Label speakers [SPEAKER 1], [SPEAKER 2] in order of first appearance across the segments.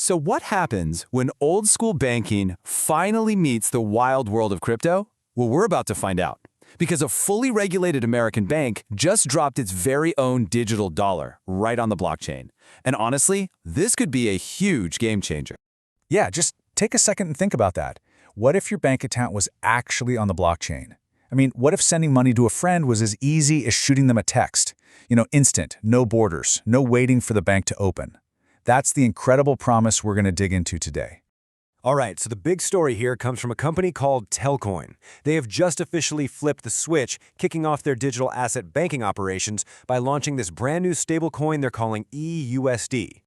[SPEAKER 1] So what happens when old school banking finally meets the wild world of crypto? Well, we're about to find out. Because a fully regulated American bank just dropped its very own digital dollar right on the blockchain. And honestly, this could be a huge game changer.
[SPEAKER 2] Yeah, just take a second and think about that. What if your bank account was actually on the blockchain? I mean, what if sending money to a friend was as easy as shooting them a text? Instant, no borders, no waiting for the bank to open. That's the incredible promise we're going to dig into today.
[SPEAKER 3] All right, so the big story here comes from a company called Telcoin. They have just officially flipped the switch, kicking off their digital asset banking operations by launching this brand new stablecoin they're calling eUSD.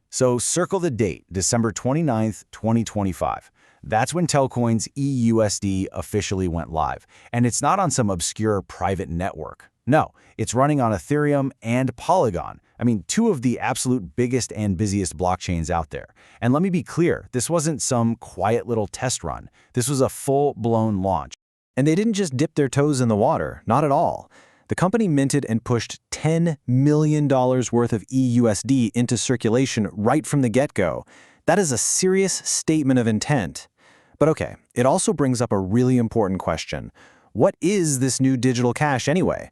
[SPEAKER 4] So circle the date, December 29th, 2025. That's when Telcoin's eUSD officially went live. And it's not on some obscure private network. No, it's running on Ethereum and Polygon. I mean, two of the absolute biggest and busiest blockchains out there. And let me be clear, this wasn't some quiet little test run. This was a full-blown launch. And they didn't just dip their toes in the water, not at all. The company minted and pushed $10 million worth of eUSD into circulation right from the get-go. That is a serious statement of intent. But okay, it also brings up a really important question. What is this new digital cash anyway?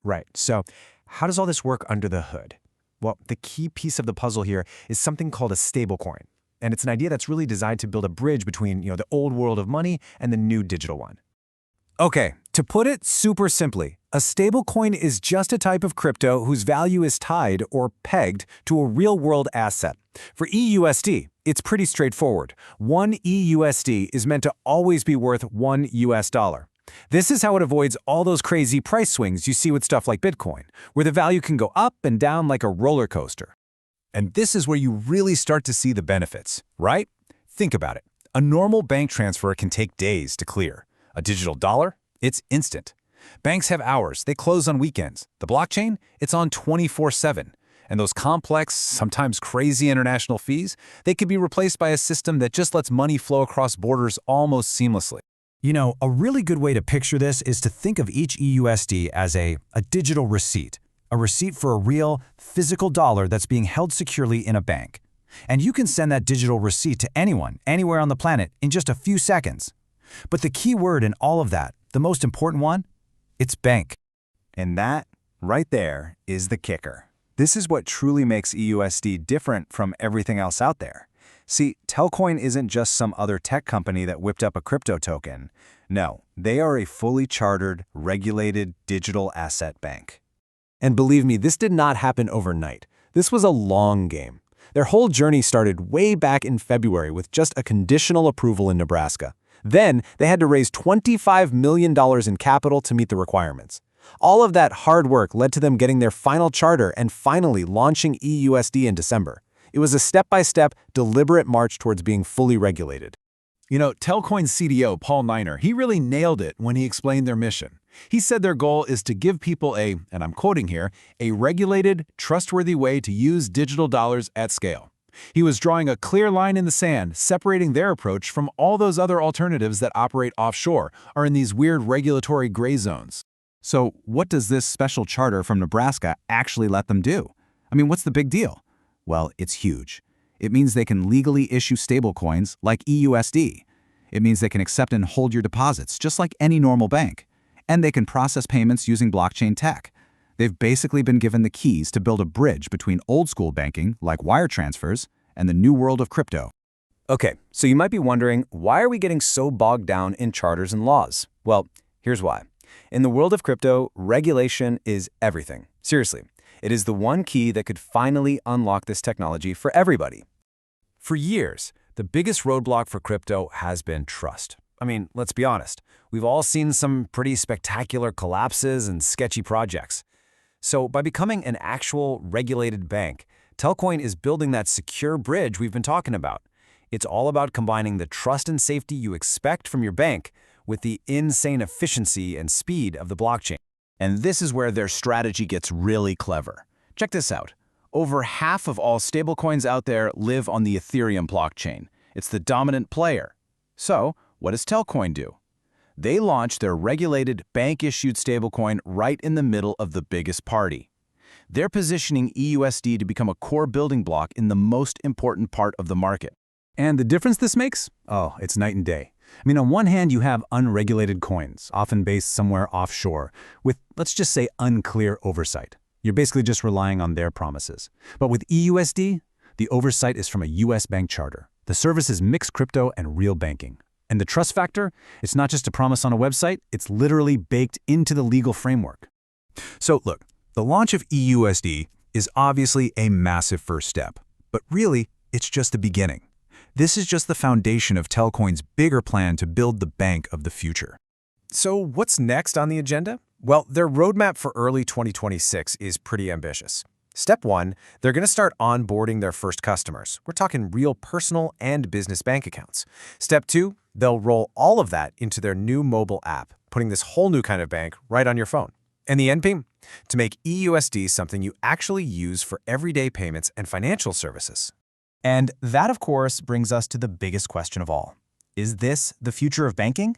[SPEAKER 3] Right, so how does all this work under the hood? Well, the key piece of the puzzle here is something called a stablecoin. And it's an idea that's really designed to build a bridge between, the old world of money and the new digital one.
[SPEAKER 1] Okay, to put it super simply, a stablecoin is just a type of crypto whose value is tied or pegged to a real-world asset. For eUSD, it's pretty straightforward. One eUSD is meant to always be worth $1. This is how it avoids all those crazy price swings you see with stuff like Bitcoin, where the value can go up and down like a roller coaster.
[SPEAKER 2] And this is where you really start to see the benefits, right? Think about it. A normal bank transfer can take days to clear. A digital dollar? It's instant. Banks have hours. They close on weekends. The blockchain? It's on 24/7. And those complex, sometimes crazy international fees, they could be replaced by a system that just lets money flow across borders almost seamlessly.
[SPEAKER 5] A really good way to picture this is to think of each eUSD as a digital receipt, a receipt for a real, physical dollar that's being held securely in a bank. And you can send that digital receipt to anyone, anywhere on the planet, in just a few seconds. But the key word in all of that, the most important one, it's bank.
[SPEAKER 4] And that, right there, is the kicker. This is what truly makes eUSD different from everything else out there. See, Telcoin isn't just some other tech company that whipped up a crypto token. No, they are a fully chartered, regulated digital asset bank.
[SPEAKER 3] And believe me, this did not happen overnight. This was a long game. Their whole journey started way back in February with just a conditional approval in Nebraska. Then, they had to raise $25 million in capital to meet the requirements. All of that hard work led to them getting their final charter and finally launching eUSD in December. It was a step-by-step, deliberate march towards being fully regulated.
[SPEAKER 2] Telcoin's CDO, Paul Niner, he really nailed it when he explained their mission. He said their goal is to give people and I'm quoting here, a regulated, trustworthy way to use digital dollars at scale. He was drawing a clear line in the sand, separating their approach from all those other alternatives that operate offshore or in these weird regulatory gray zones.
[SPEAKER 6] So what does this special charter from Nebraska actually let them do? I mean, what's the big deal? Well, it's huge. It means they can legally issue stablecoins like eUSD. It means they can accept and hold your deposits just like any normal bank. And they can process payments using blockchain tech. They've basically been given the keys to build a bridge between old-school banking, like wire transfers, and the new world of crypto.
[SPEAKER 3] Okay, so you might be wondering, why are we getting so bogged down in charters and laws? Well, here's why. In the world of crypto, regulation is everything. Seriously, it is the one key that could finally unlock this technology for everybody. For years, the biggest roadblock for crypto has been trust. I mean, let's be honest. We've all seen some pretty spectacular collapses and sketchy projects. So by becoming an actual regulated bank, Telcoin is building that secure bridge we've been talking about. It's all about combining the trust and safety you expect from your bank with the insane efficiency and speed of the blockchain.
[SPEAKER 4] And this is where their strategy gets really clever. Check this out. Over half of all stablecoins out there live on the Ethereum blockchain. It's the dominant player. So, what does Telcoin do? They launch their regulated, bank-issued stablecoin right in the middle of the biggest party. They're positioning eUSD to become a core building block in the most important part of the market.
[SPEAKER 2] And the difference this makes? Oh, it's night and day. I mean, on one hand, you have unregulated coins, often based somewhere offshore, with, let's just say, unclear oversight. You're basically just relying on their promises. But with eUSD, the oversight is from a US bank charter. The service is mixed crypto and real banking. And the trust factor, it's not just a promise on a website, it's literally baked into the legal framework. So look, the launch of eUSD is obviously a massive first step, but really, it's just the beginning. This is just the foundation of Telcoin's bigger plan to build the bank of the future.
[SPEAKER 3] So what's next on the agenda? Well, their roadmap for early 2026 is pretty ambitious. Step 1, they're going to start onboarding their first customers. We're talking real personal and business bank accounts. Step 2, they'll roll all of that into their new mobile app, putting this whole new kind of bank right on your phone. And the end game? To make eUSD something you actually use for everyday payments and financial services.
[SPEAKER 5] And that, of course, brings us to the biggest question of all. Is this the future of banking?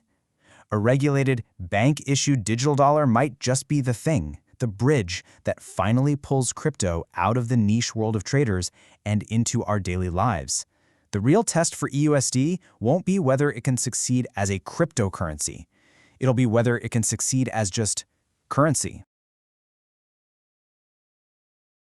[SPEAKER 5] A regulated, bank-issued digital dollar might just be the thing, the bridge that finally pulls crypto out of the niche world of traders and into our daily lives. The real test for eUSD won't be whether it can succeed as a cryptocurrency. It'll be whether it can succeed as just currency.